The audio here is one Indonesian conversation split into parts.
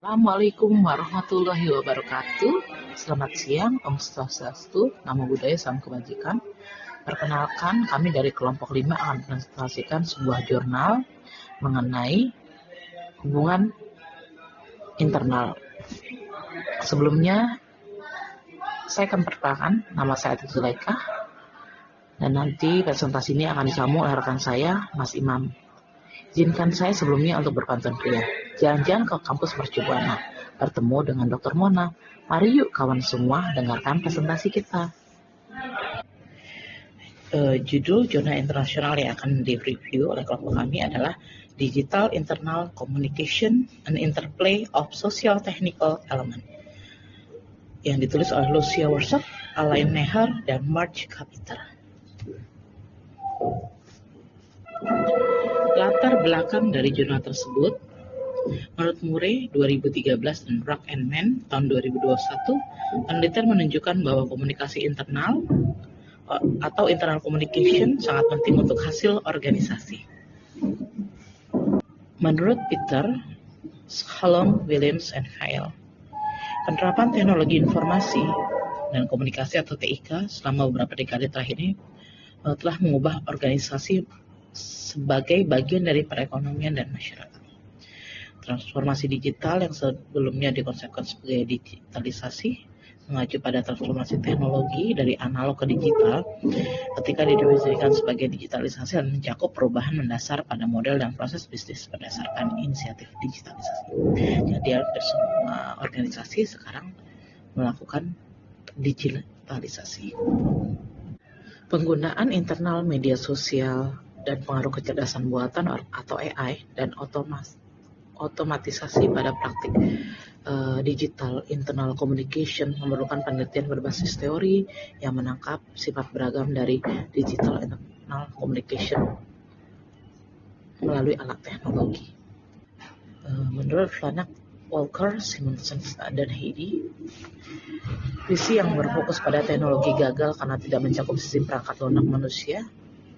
Assalamualaikum warahmatullahi wabarakatuh. Selamat siang, Om Swastiastu, Namo Buddhaya, Salam Kebajikan. Perkenalkan, kami dari kelompok 5 akan presentasikan sebuah jurnal mengenai hubungan internal. Sebelumnya, saya akan perkenalkan, nama saya Ati Zulaikha, dan nanti presentasi ini akan disambung oleh rekan saya, Mas Imam. Izinkan saya sebelumnya untuk berpantun pria. Jalan-jalan ke kampus Mercu Buana, bertemu dengan Dr. Mona. Mari yuk kawan semua dengarkan presentasi kita. Judul jurnal internasional yang akan direview oleh kelompok kami adalah Digital Internal Communication and Interplay of Social-Technical Element, yang ditulis oleh Lucia Worship, Alain Neher, dan Marge Kapiter. Latar belakang dari jurnal tersebut, menurut Murray 2013 dan Rock and Man tahun 2021, penelitian menunjukkan bahwa komunikasi internal atau internal communication sangat penting untuk hasil organisasi. Menurut Peter, Shalom, Williams, and Hale, penerapan teknologi informasi dan komunikasi atau TIK selama beberapa dekade terakhir ini telah mengubah organisasi sebagai bagian dari perekonomian dan masyarakat. Transformasi digital yang sebelumnya dikonsepkan sebagai digitalisasi mengacu pada transformasi teknologi dari analog ke digital ketika didefinisikan sebagai digitalisasi dan mencakup perubahan mendasar pada model dan proses bisnis berdasarkan inisiatif digitalisasi. Jadi semua organisasi sekarang melakukan digitalisasi. Penggunaan internal media sosial dan pengaruh kecerdasan buatan atau AI dan otomatisasi pada praktik digital internal communication memerlukan penelitian berbasis teori yang menangkap sifat beragam dari digital internal communication melalui alat teknologi. Menurut Flanagan, Walker, Simonson, dan Heidi, visi yang berfokus pada teknologi gagal karena tidak mencakup sisi perangkat lunak manusia.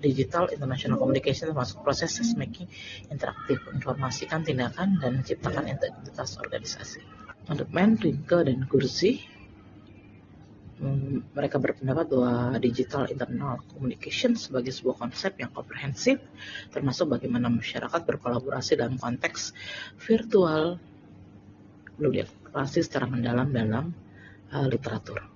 Digital International Communication termasuk proses making interaktif, informasikan tindakan, dan menciptakan integritas organisasi. Untuk Mann, Rinke, dan Gurzi, mereka berpendapat bahwa Digital Internal Communication sebagai sebuah konsep yang komprehensif, termasuk bagaimana masyarakat berkolaborasi dalam konteks virtual, perlu dieksplorasi secara mendalam dalam literatur.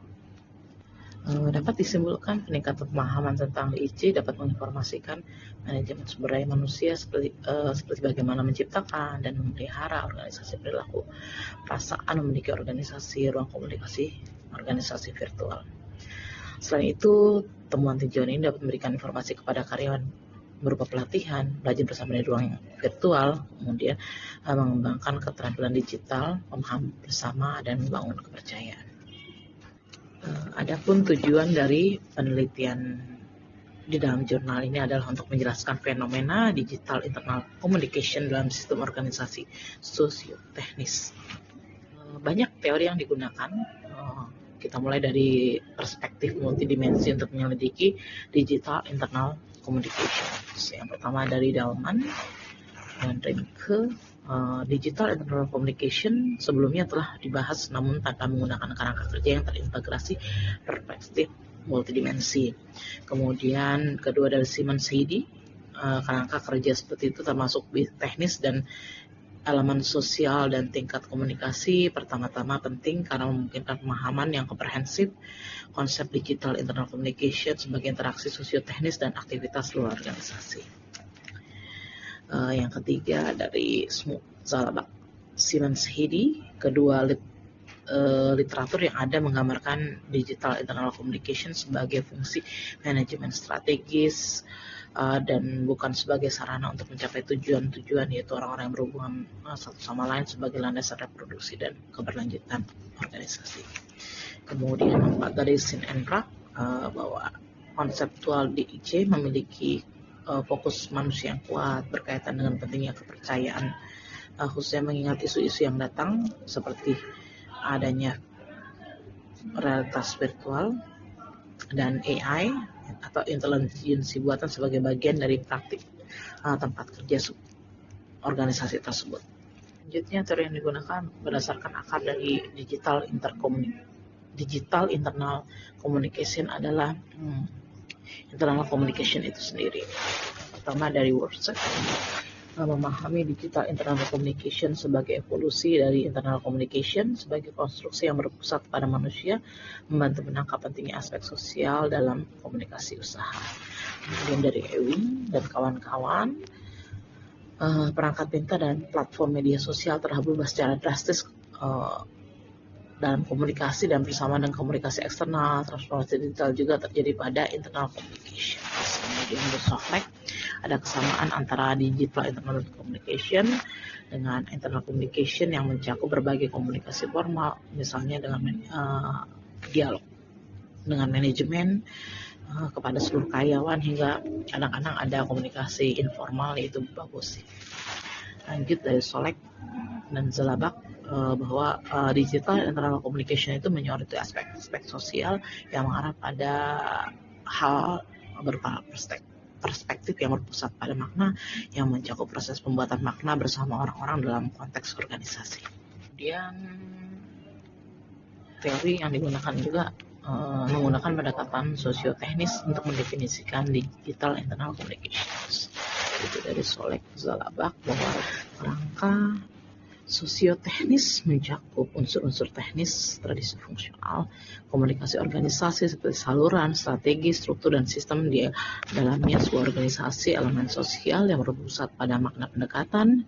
Dapat disimpulkan peningkatan pemahaman tentang DIC dapat menginformasikan manajemen sumber daya manusia seperti bagaimana menciptakan dan memelihara organisasi perilaku, perasaan memiliki organisasi, ruang komunikasi, organisasi virtual. Selain itu, temuan tinjauan ini dapat memberikan informasi kepada karyawan berupa pelatihan, belajar bersama di ruang virtual, kemudian mengembangkan keterampilan digital, pemahaman bersama, dan membangun kepercayaan. Adapun tujuan dari penelitian di dalam jurnal ini adalah untuk menjelaskan fenomena digital internal communication dalam sistem organisasi sosioteknis. Banyak teori yang digunakan. Kita mulai dari perspektif multidimensi untuk menyelidiki digital internal communication. Yang pertama dari Dahlman dan Rinke. Digital Internal Communication sebelumnya telah dibahas namun tanpa menggunakan kerangka kerja yang terintegrasi perspektif multidimensi. Kemudian kedua dari Simon Heidi, kerangka kerja seperti itu termasuk teknis dan elemen sosial dan tingkat komunikasi pertama-tama penting karena memungkinkan pemahaman yang komprehensif konsep digital internal communication sebagai interaksi sosioteknis dan aktivitas luar organisasi. Yang ketiga dari Zalabak, Simmons, Heidi, kedua literatur yang ada menggambarkan digital internal communication sebagai fungsi manajemen strategis dan bukan sebagai sarana untuk mencapai tujuan-tujuan, yaitu orang-orang yang berhubungan satu sama lain sebagai landasan reproduksi dan keberlanjutan organisasi. Kemudian empat dari Sin and Rock, bahwa konseptual DIC memiliki fokus manusia yang kuat berkaitan dengan pentingnya kepercayaan, khususnya mengingat isu-isu yang datang seperti adanya realitas virtual dan AI atau intelijensi buatan sebagai bagian dari praktik tempat kerja organisasi tersebut. Selanjutnya, teori yang digunakan berdasarkan akar dari digital internal communication adalah internal communication itu sendiri. Pertama dari WordSec, memahami digital internal communication sebagai evolusi dari internal communication sebagai konstruksi yang berpusat pada manusia, membantu menangkap pentingnya aspek sosial dalam komunikasi usaha. Kemudian dari Ewing dan kawan-kawan, perangkat pintar dan platform media sosial telah berubah secara drastis dalam komunikasi dan bersama dengan komunikasi eksternal. Transformasi digital juga terjadi pada internal communication. Kemudian Sofrek, ada kesamaan antara digital internal communication dengan internal communication yang mencakup berbagai komunikasi formal, misalnya dengan dialog dengan manajemen kepada seluruh karyawan, hingga kadang-kadang ada komunikasi informal, yaitu bagus. Lanjut dari Solek dan Zelabak, bahwa digital internal communication itu menyoroti aspek-aspek sosial yang mengarah pada hal berupa perspektif yang berpusat pada makna, yang mencakup proses pembuatan makna bersama orang-orang dalam konteks organisasi. Kemudian teori yang digunakan juga menggunakan pendekatan sosioteknis untuk mendefinisikan digital internal communications. Itu dari Solek Zalabak, bahwa kerangka sosioteknis mencakup unsur-unsur teknis, tradisi fungsional, komunikasi organisasi seperti saluran, strategi, struktur, dan sistem di dalamnya sebuah organisasi, elemen sosial yang berpusat pada makna pendekatan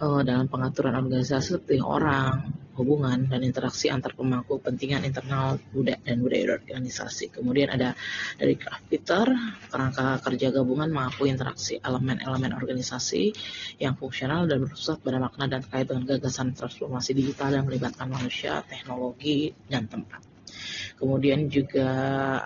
dalam pengaturan organisasi seperti orang, hubungan, dan interaksi antar pemangku kepentingan internal dan budaya organisasi. Kemudian ada dari Kraft Peter, kerangka kerja gabungan mengakui interaksi elemen-elemen organisasi yang fungsional dan berpusat pada makna dan terkait dengan gagasan transformasi digital yang melibatkan manusia, teknologi, dan tempat. Kemudian juga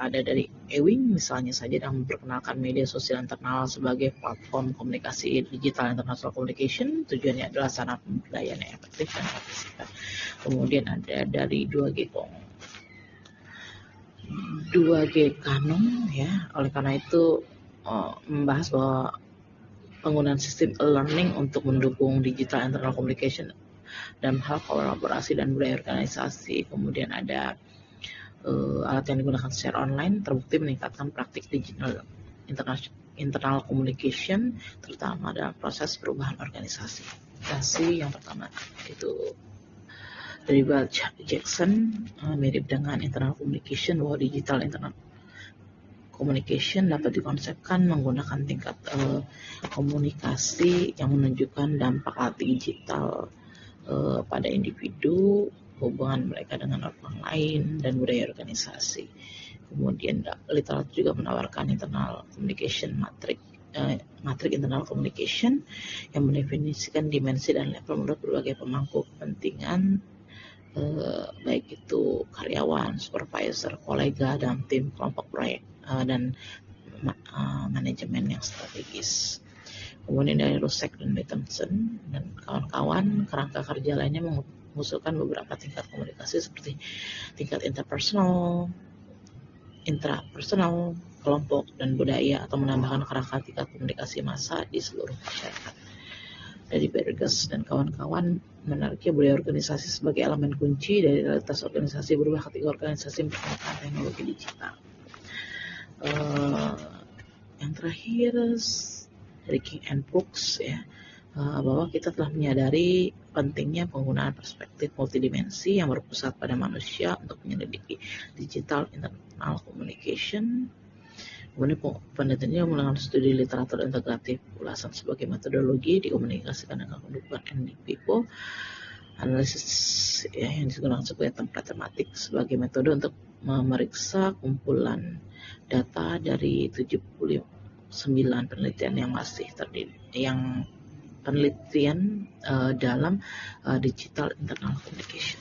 ada dari Ewing, misalnya saja, yang memperkenalkan media sosial internal sebagai platform komunikasi digital international communication. Tujuannya adalah sarana pemberdayaan yang efektif dan partisipasi. Kemudian ada dari 2G Kanong, ya. Oleh karena itu membahas bahwa penggunaan sistem e-learning untuk mendukung digital internal communication dalam hal kolaborasi dan budaya organisasi. Kemudian ada alat yang digunakan secara online terbukti meningkatkan praktik digital internal communication, terutama dalam proses perubahan organisasi. Yang pertama itu dari Bill Jackson, mirip dengan internal communication, bahwa digital internal communication dapat dikonsepkan menggunakan tingkat komunikasi yang menunjukkan dampak alat digital pada individu, hubungan mereka dengan orang lain, dan budaya organisasi. Kemudian literatur juga menawarkan internal communication matrik internal communication yang mendefinisikan dimensi dan level menurut berbagai pemangku kepentingan, baik itu karyawan, supervisor, kolega dalam tim, kelompok proyek, dan manajemen yang strategis. Kemudian dari Rusek dan Thompson dan kawan-kawan, kerangka kerja lainnya mengusulkan beberapa tingkat komunikasi seperti tingkat interpersonal, intrapersonal, kelompok, dan budaya, atau menambahkan kerangka tingkat komunikasi massa di seluruh masyarakat. Dari Berges dan kawan-kawan, menariknya budaya organisasi sebagai elemen kunci dari realitas organisasi berubah ketika organisasi menggunakan teknologi digital. Yang terakhir dari King and Brooks, ya, bahwa kita telah menyadari pentingnya penggunaan perspektif multidimensi yang berpusat pada manusia untuk menyelidiki digital internal communication. Kemudian penelitiannya menggunakan studi literatur integratif ulasan sebagai metodologi dikomunikasikan dengan kehidupan and people. Analisis, ya, yang digunakan sebagai template tematik sebagai metode untuk memeriksa kumpulan data dari 79 penelitian yang masih penelitian dalam digital internal communication.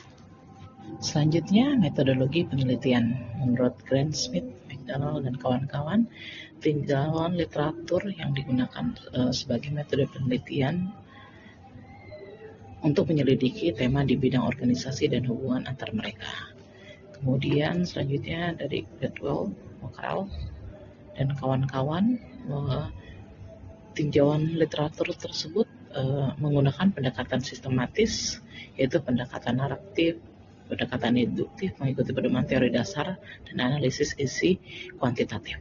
Selanjutnya, metodologi penelitian. Menurut Grant Smith, McDonald, dan kawan-kawan, tinjauan literatur yang digunakan sebagai metode penelitian untuk menyelidiki tema di bidang organisasi dan hubungan antar mereka. Kemudian selanjutnya dari Gradwell, Mokral, dan kawan-kawan, tinjauan literatur tersebut menggunakan pendekatan sistematis, yaitu pendekatan naratif, pendekatan induktif, mengikuti pedoman teori dasar, dan analisis isi kuantitatif.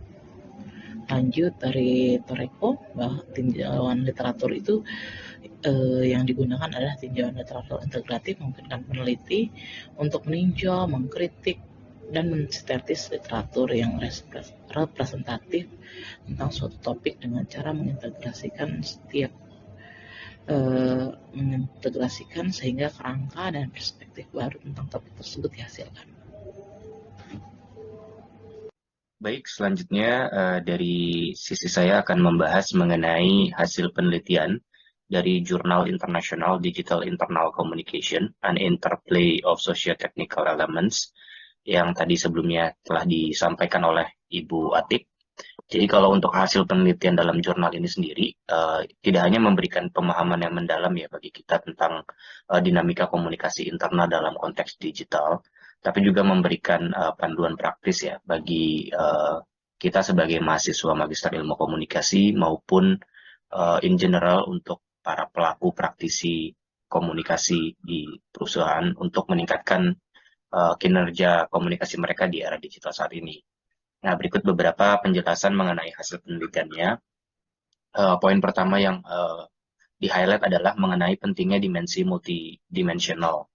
Lanjut dari Toreko, bahwa tinjauan literatur itu yang digunakan adalah tinjauan literatur integratif, memungkinkan peneliti untuk meninjau, mengkritik, dan mensintesis literatur yang representatif tentang suatu topik dengan cara mengintegrasikan sehingga kerangka dan perspektif baru tentang topik tersebut dihasilkan. Baik, selanjutnya dari sisi saya akan membahas mengenai hasil penelitian dari Jurnal International Digital Internal Communication, An Interplay of Socio-Technical Elements, yang tadi sebelumnya telah disampaikan oleh Ibu Atik. Jadi kalau untuk hasil penelitian dalam jurnal ini sendiri, tidak hanya memberikan pemahaman yang mendalam ya bagi kita tentang dinamika komunikasi internal dalam konteks digital, tapi juga memberikan panduan praktis ya bagi kita sebagai mahasiswa Magister Ilmu Komunikasi maupun in general untuk para pelaku praktisi komunikasi di perusahaan untuk meningkatkan kinerja komunikasi mereka di era digital saat ini. Nah, berikut beberapa penjelasan mengenai hasil penelitiannya. Poin pertama yang di-highlight adalah mengenai pentingnya dimensi multidimensional.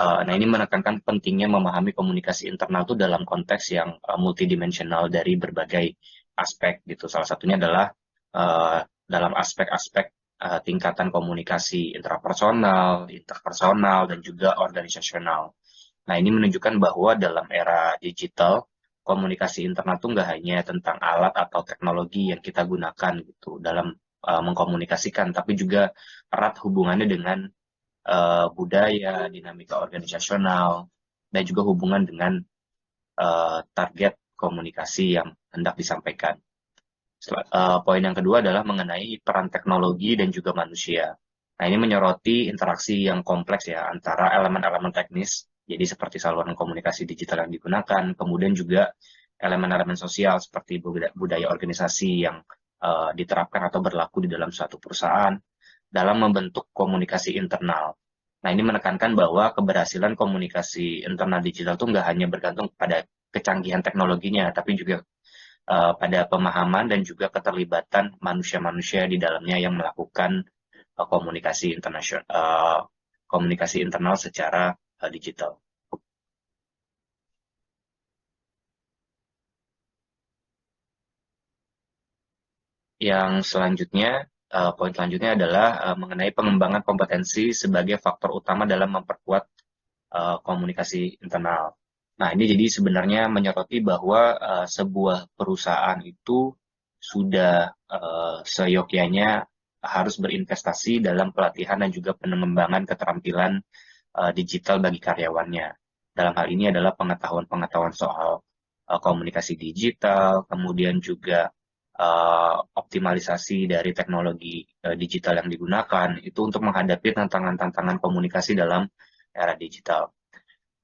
Nah, ini menekankan pentingnya memahami komunikasi internal itu dalam konteks yang multidimensional dari berbagai aspek gitu. Salah satunya adalah dalam aspek-aspek tingkatan komunikasi intrapersonal, interpersonal, dan juga organisasional. Nah, ini menunjukkan bahwa dalam era digital, komunikasi internal itu nggak hanya tentang alat atau teknologi yang kita gunakan gitu dalam mengkomunikasikan, tapi juga erat hubungannya dengan budaya, dinamika organisasional, dan juga hubungan dengan target komunikasi yang hendak disampaikan. Poin yang kedua adalah mengenai peran teknologi dan juga manusia. Nah, ini menyoroti interaksi yang kompleks ya antara elemen-elemen teknis, jadi seperti saluran komunikasi digital yang digunakan, kemudian juga elemen-elemen sosial seperti budaya organisasi yang diterapkan atau berlaku di dalam suatu perusahaan dalam membentuk komunikasi internal. Nah, ini menekankan bahwa keberhasilan komunikasi internal digital itu nggak hanya bergantung pada kecanggihan teknologinya, tapi juga pada pemahaman dan juga keterlibatan manusia-manusia di dalamnya yang melakukan komunikasi internal secara digital. Yang selanjutnya, poin selanjutnya adalah mengenai pengembangan kompetensi sebagai faktor utama dalam memperkuat komunikasi internal. Nah, ini jadi sebenarnya menyoroti bahwa sebuah perusahaan itu sudah seyogyanya harus berinvestasi dalam pelatihan dan juga pengembangan keterampilan digital bagi karyawannya. Dalam hal ini adalah pengetahuan-pengetahuan soal komunikasi digital, kemudian juga optimalisasi dari teknologi digital yang digunakan, itu untuk menghadapi tantangan-tantangan komunikasi dalam era digital.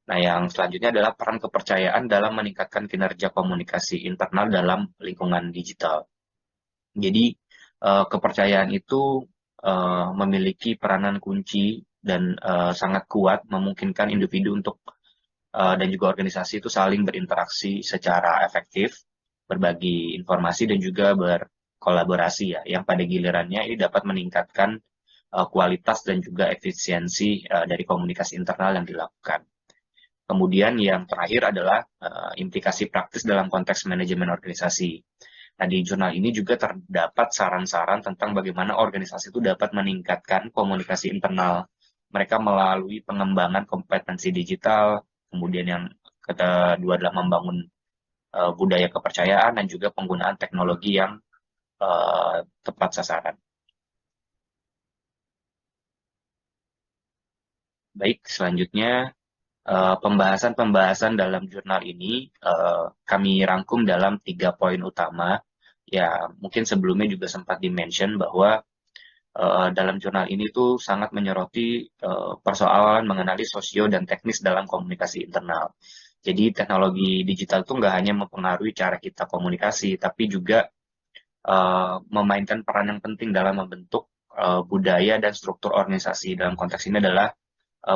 Nah, yang selanjutnya adalah peran kepercayaan dalam meningkatkan kinerja komunikasi internal dalam lingkungan digital. Jadi, kepercayaan itu memiliki peranan kunci dan sangat kuat memungkinkan individu untuk dan juga organisasi itu saling berinteraksi secara efektif, berbagi informasi dan juga berkolaborasi ya, yang pada gilirannya ini dapat meningkatkan kualitas dan juga efisiensi dari komunikasi internal yang dilakukan. Kemudian yang terakhir adalah implikasi praktis dalam konteks manajemen organisasi. Nah, di jurnal ini juga terdapat saran-saran tentang bagaimana organisasi itu dapat meningkatkan komunikasi internal mereka melalui pengembangan kompetensi digital, kemudian yang kedua adalah membangun budaya kepercayaan dan juga penggunaan teknologi yang tepat sasaran. Baik, selanjutnya pembahasan-pembahasan dalam jurnal ini kami rangkum dalam 3 poin utama. Ya, mungkin sebelumnya juga sempat di-mention bahwa dalam jurnal ini tuh sangat menyoroti persoalan mengenali sosio dan teknis dalam komunikasi internal. Jadi teknologi digital itu nggak hanya mempengaruhi cara kita komunikasi, tapi juga memainkan peran yang penting dalam membentuk budaya dan struktur organisasi. Dalam konteks ini adalah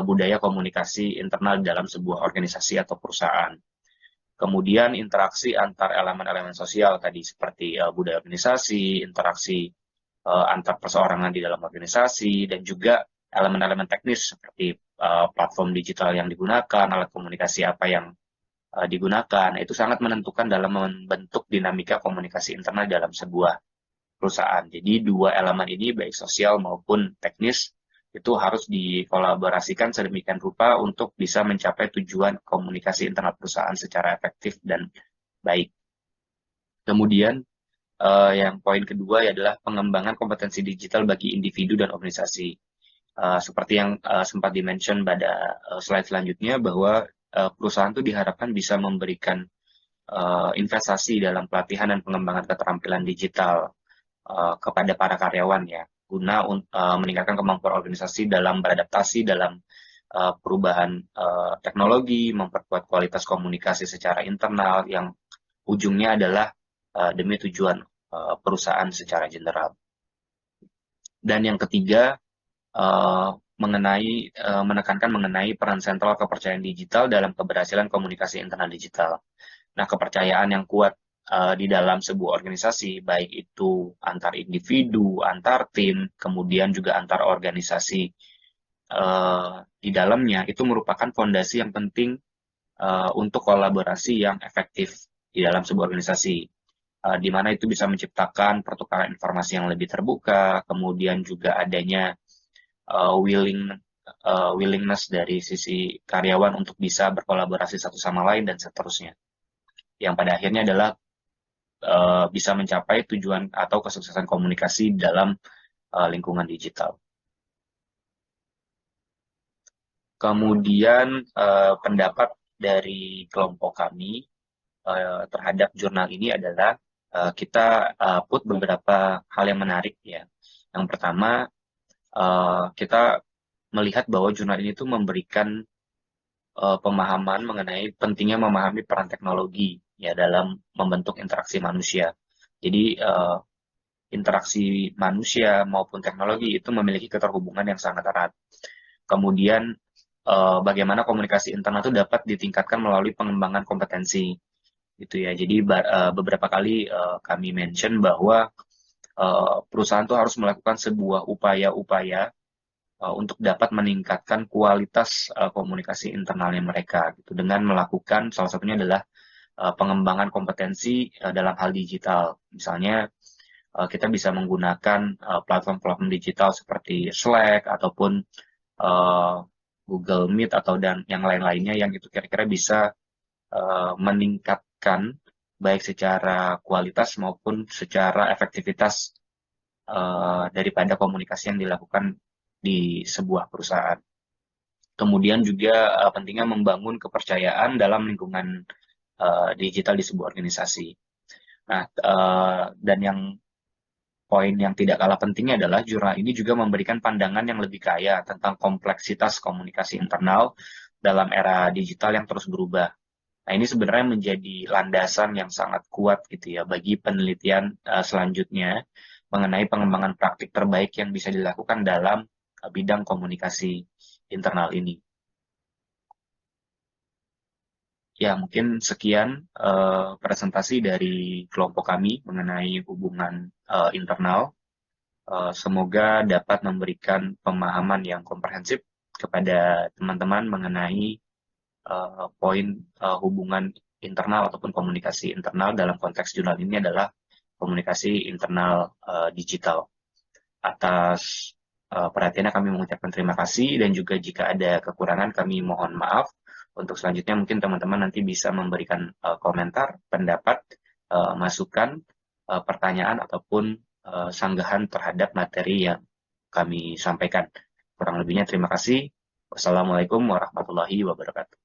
budaya komunikasi internal dalam sebuah organisasi atau perusahaan. Kemudian interaksi antar elemen-elemen sosial tadi seperti budaya organisasi, interaksi antar perseorangan di dalam organisasi, dan juga elemen-elemen teknis seperti platform digital yang digunakan, alat komunikasi apa yang digunakan. Itu sangat menentukan dalam membentuk dinamika komunikasi internal dalam sebuah perusahaan. Jadi dua elemen ini baik sosial maupun teknis itu harus dikolaborasikan sedemikian rupa untuk bisa mencapai tujuan komunikasi internal perusahaan secara efektif dan baik. Kemudian yang poin kedua adalah pengembangan kompetensi digital bagi individu dan organisasi. Seperti yang sempat di-mention pada slide selanjutnya bahwa perusahaan itu diharapkan bisa memberikan investasi dalam pelatihan dan pengembangan keterampilan digital kepada para karyawan ya, guna meningkatkan kemampuan organisasi dalam beradaptasi dalam perubahan teknologi, memperkuat kualitas komunikasi secara internal yang ujungnya adalah demi tujuan perusahaan secara general. Dan yang ketiga menekankan mengenai peran sentral kepercayaan digital dalam keberhasilan komunikasi internal digital. Nah, kepercayaan yang kuat di dalam sebuah organisasi, baik itu antar individu, antar tim, kemudian juga antar organisasi di dalamnya, itu merupakan fondasi yang penting untuk kolaborasi yang efektif di dalam sebuah organisasi, di mana itu bisa menciptakan pertukaran informasi yang lebih terbuka, kemudian juga adanya willingness dari sisi karyawan untuk bisa berkolaborasi satu sama lain dan seterusnya. Yang pada akhirnya adalah bisa mencapai tujuan atau kesuksesan komunikasi dalam lingkungan digital. Kemudian pendapat dari kelompok kami terhadap jurnal ini adalah kita put beberapa hal yang menarik ya. Yang pertama, kita melihat bahwa jurnal ini tuh memberikan pemahaman mengenai pentingnya memahami peran teknologi ya dalam membentuk interaksi manusia. Jadi interaksi manusia maupun teknologi itu memiliki keterhubungan yang sangat erat. Kemudian bagaimana komunikasi internal itu dapat ditingkatkan melalui pengembangan kompetensi gitu ya. Jadi beberapa kali kami mention bahwa perusahaan itu harus melakukan sebuah upaya-upaya untuk dapat meningkatkan kualitas komunikasi internalnya mereka gitu dengan melakukan salah satunya adalah pengembangan kompetensi dalam hal digital. Misalnya kita bisa menggunakan platform-platform digital seperti Slack ataupun Google Meet atau dan yang lain-lainnya yang itu kira-kira bisa meningkatkan baik secara kualitas maupun secara efektivitas daripada komunikasi yang dilakukan di sebuah perusahaan. Kemudian juga pentingnya membangun kepercayaan dalam lingkungan digital di sebuah organisasi. Nah, dan yang poin yang tidak kalah pentingnya adalah jurnal ini juga memberikan pandangan yang lebih kaya tentang kompleksitas komunikasi internal dalam era digital yang terus berubah. Nah, ini sebenarnya menjadi landasan yang sangat kuat gitu ya bagi penelitian selanjutnya mengenai pengembangan praktik terbaik yang bisa dilakukan dalam bidang komunikasi internal ini. Ya, mungkin sekian presentasi dari kelompok kami mengenai hubungan internal. Semoga dapat memberikan pemahaman yang komprehensif kepada teman-teman mengenai poin hubungan internal ataupun komunikasi internal dalam konteks jurnal ini adalah komunikasi internal digital. Atas perhatiannya kami mengucapkan terima kasih dan juga jika ada kekurangan kami mohon maaf. Untuk selanjutnya mungkin teman-teman nanti bisa memberikan komentar, pendapat, masukan, pertanyaan ataupun sanggahan terhadap materi yang kami sampaikan. Kurang lebihnya terima kasih. Wassalamualaikum warahmatullahi wabarakatuh.